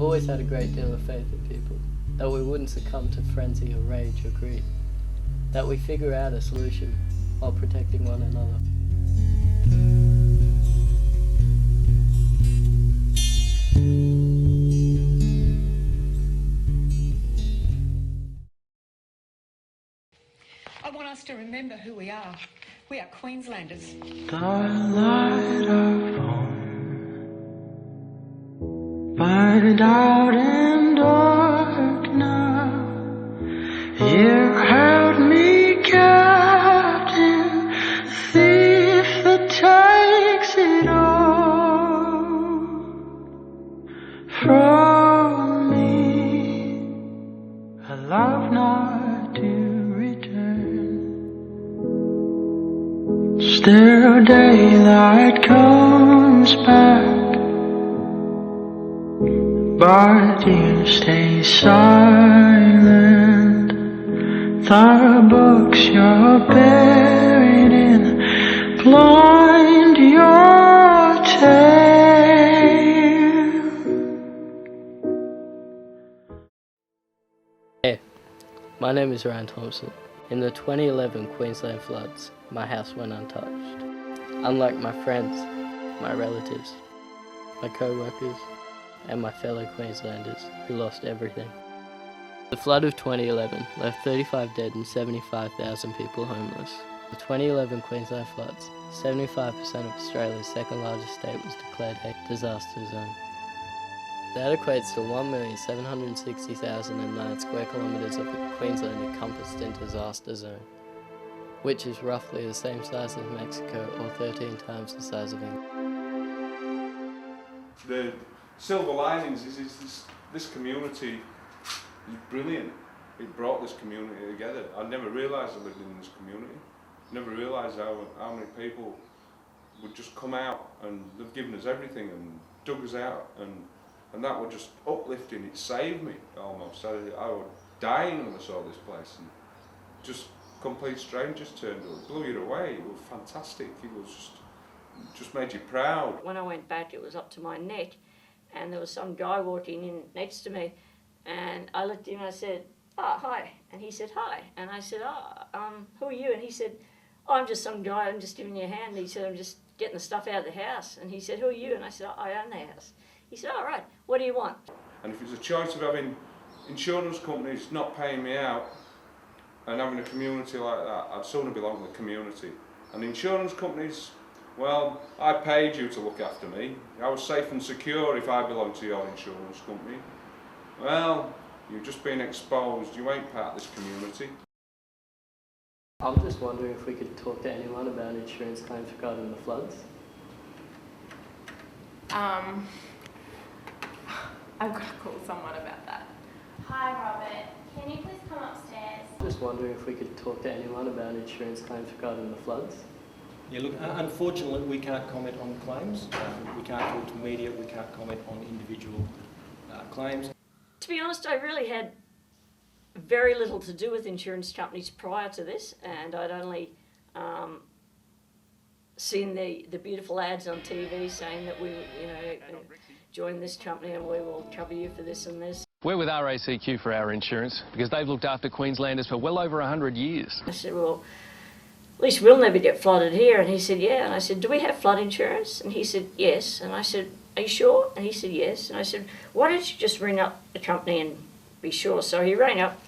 I've always had a great deal of faith in people, that we wouldn't succumb to frenzy or rage or greed, that we figure out a solution while protecting one another. I want us to remember who we are. We are Queenslanders. Starlight of home, burned out and dark now. You held me captive, thief that takes it all from me. A love not to return. Still daylight comes back, but you stay silent. The books you're buried in blind your tale. Hey, my name is Ryan Thompson. In the 2011 Queensland floods, my house went untouched. Unlike my friends, my relatives, my co-workers, and my fellow Queenslanders who lost everything. The flood of 2011 left 35 dead and 75,000 people homeless. The 2011 Queensland floods, 75% of Australia's second largest state was declared a disaster zone. That equates to 1,760,009 square kilometres of Queensland encompassed in disaster zone, which is roughly the same size as Mexico or 13 times the size of England. The silver linings is this community is brilliant. It brought this community together. I never realised I lived in this community. Never realised how many people would just come out, and they've given us everything and dug us out, and that was just uplifting. It saved me almost. I was dying when I saw this place, and just complete strangers turned up. It blew you away. It was fantastic. It was just made you proud. When I went back, it was up to my neck, and there was some guy walking in next to me, and I looked at him and I said, "Oh, hi," and he said, "Hi," and I said, who are you?" And he said, "Oh, I'm just some guy, I'm just giving you a hand." He said, "I'm just getting the stuff out of the house," and he said, "Who are you?" And I said, "I own the house." He said, "All right, what do you want?" And if it's a choice of having insurance companies not paying me out and having a community like that, I'd sooner belong to the community. And insurance companies, well, I paid you to look after me. I was safe and secure if I belonged to your insurance company. Well, you've just been exposed. You ain't part of this community. I'm just wondering if we could talk to anyone about insurance claims regarding the floods. I've got to call someone about that. Hi Robert, can you please come upstairs? Just wondering if we could talk to anyone about insurance claims regarding the floods. Yeah, look, unfortunately we can't comment on claims. We can't talk to media, we can't comment on individual claims. To be honest, I really had very little to do with insurance companies prior to this, and I'd only seen the beautiful ads on TV saying that we, join this company and we will cover you for this and this. We're with RACQ for our insurance because they've looked after Queenslanders for well over 100 years. I said, "Well, at least we'll never get flooded here." And he said, "Yeah." And I said, "Do we have flood insurance?" And he said, "Yes." And I said, "Are you sure?" And he said, "Yes." And I said, "Why don't you just ring up the company and be sure?" So he rang up,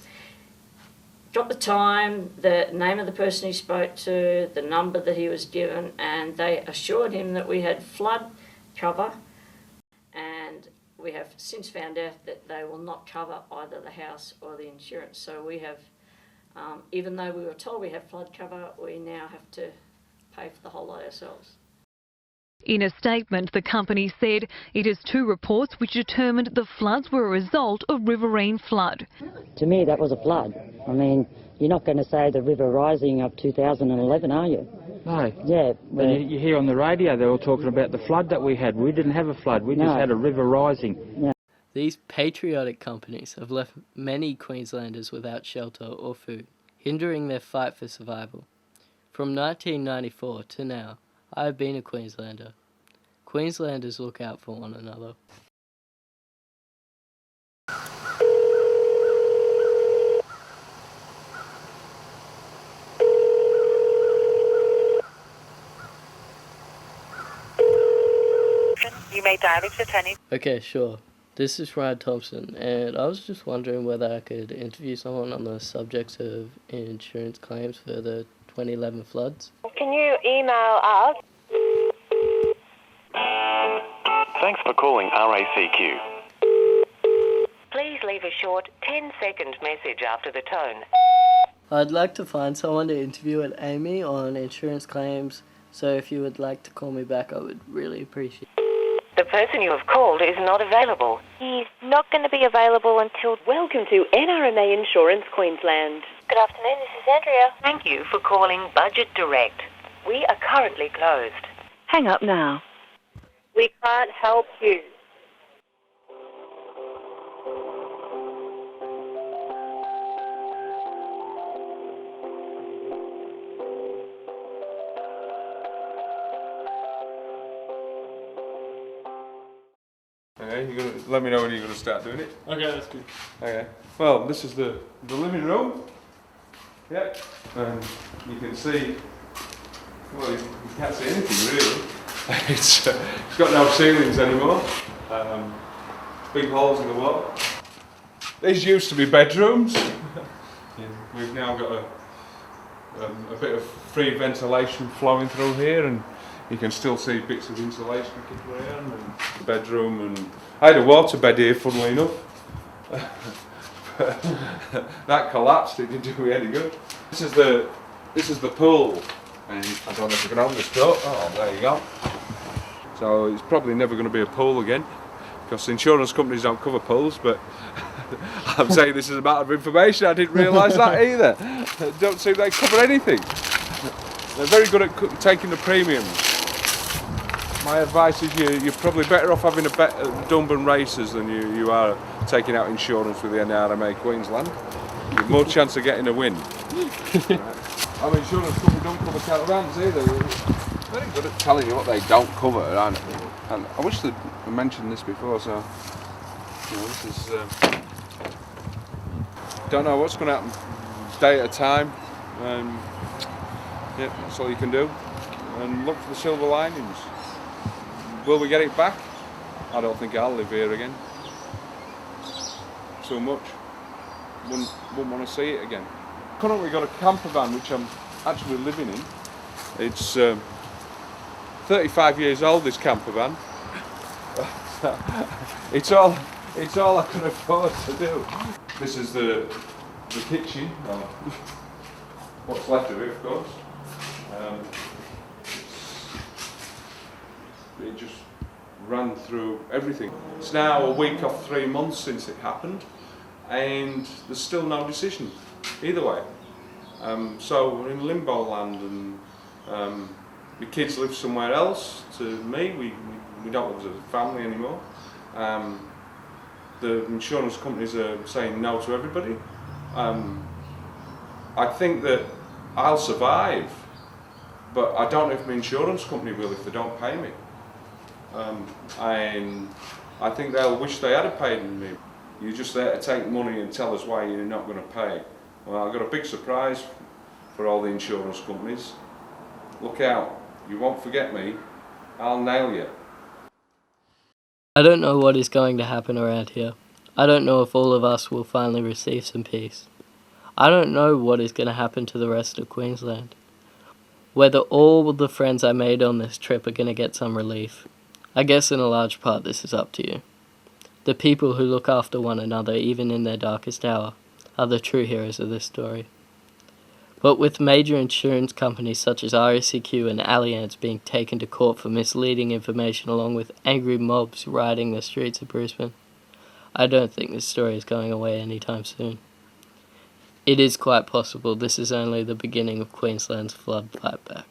got the time, the name of the person he spoke to, the number that he was given, and they assured him that we had flood cover, and we have since found out that they will not cover either the house or the insurance. So we have, even though we were told we have flood cover, we now have to pay for the whole lot ourselves. In a statement, the company said it has two reports which determined the floods were a result of riverine flood. To me, that was a flood. I mean, you're not going to say the river rising of 2011, are you? No. Yeah. But you hear on the radio they're all talking about the flood that we had. We didn't have a flood. We just had a river rising. Yeah. These patriotic companies have left many Queenslanders without shelter or food, hindering their fight for survival. From 1994 to now, I have been a Queenslander. Queenslanders look out for one another. may dial its attorney. Okay, sure. This is Ryan Thompson, and I was just wondering whether I could interview someone on the subject of insurance claims for the 2011 floods. Can you email us? Thanks for calling RACQ. Please leave a short 10-second message after the tone. I'd like to find someone to interview at Amy on insurance claims, so if you would like to call me back, I would really appreciate it. The person you have called is not available. He's not going to be available until... Welcome to NRMA Insurance Queensland. Good afternoon, this is Andrea. Thank you for calling Budget Direct. We are currently closed. Hang up now. We can't help you. Okay, you're gonna let me know when you're gonna start doing it. Okay, that's good. Okay. Well, this is the living room. Yep. And you can see. Well, you can't see anything really. It's got no ceilings anymore. Big holes in the wall. These used to be bedrooms. We've now got a bit of free ventilation flowing through here, and you can still see bits of insulation kicking around, and the bedroom, and I had a water bed here, funnily enough. That collapsed, it didn't do me any good. This is the pool, and I don't know if you can open this door. Oh, there you go. So it's probably never going to be a pool again, because insurance companies don't cover pools, but I'm saying this is a matter of information, I didn't realise that either. Don't think they cover anything. They're very good at taking the premiums. My advice is you're probably better off having a bet at Dunban races than you are taking out insurance with the NRMA Queensland. You've more chance of getting a win. I mean, insurance companies don't cover caravans either. They're very good at telling you what they don't cover, aren't they? And I wish they'd mentioned this before, so this is. Don't know what's going to happen. Day at a time. Yeah, that's all you can do. And look for the silver linings. Will we get it back? I don't think I'll live here again. So much. Wouldn't want to see it again. Currently got a camper van which I'm actually living in. It's 35 years old, this camper van. It's all I can afford to do. This is the kitchen. What's left of it, of course. It just ran through everything. It's now a week off 3 months since it happened, and there's still no decision either way. So we're in limbo land, and the kids live somewhere else. To me, we don't live as a family anymore. The insurance companies are saying no to everybody. I think that I'll survive, but I don't know if my insurance company will if they don't pay me. And I think they'll wish they had paid me. You're just there to take money and tell us why you're not going to pay. Well, I've got a big surprise for all the insurance companies. Look out, you won't forget me, I'll nail you. I don't know what is going to happen around here. I don't know if all of us will finally receive some peace. I don't know what is going to happen to the rest of Queensland. Whether all the friends I made on this trip are going to get some relief. I guess in a large part this is up to you. The people who look after one another even in their darkest hour are the true heroes of this story. But with major insurance companies such as RACQ and Allianz being taken to court for misleading information along with angry mobs rioting the streets of Brisbane, I don't think this story is going away anytime soon. It is quite possible this is only the beginning of Queensland's flood fightback.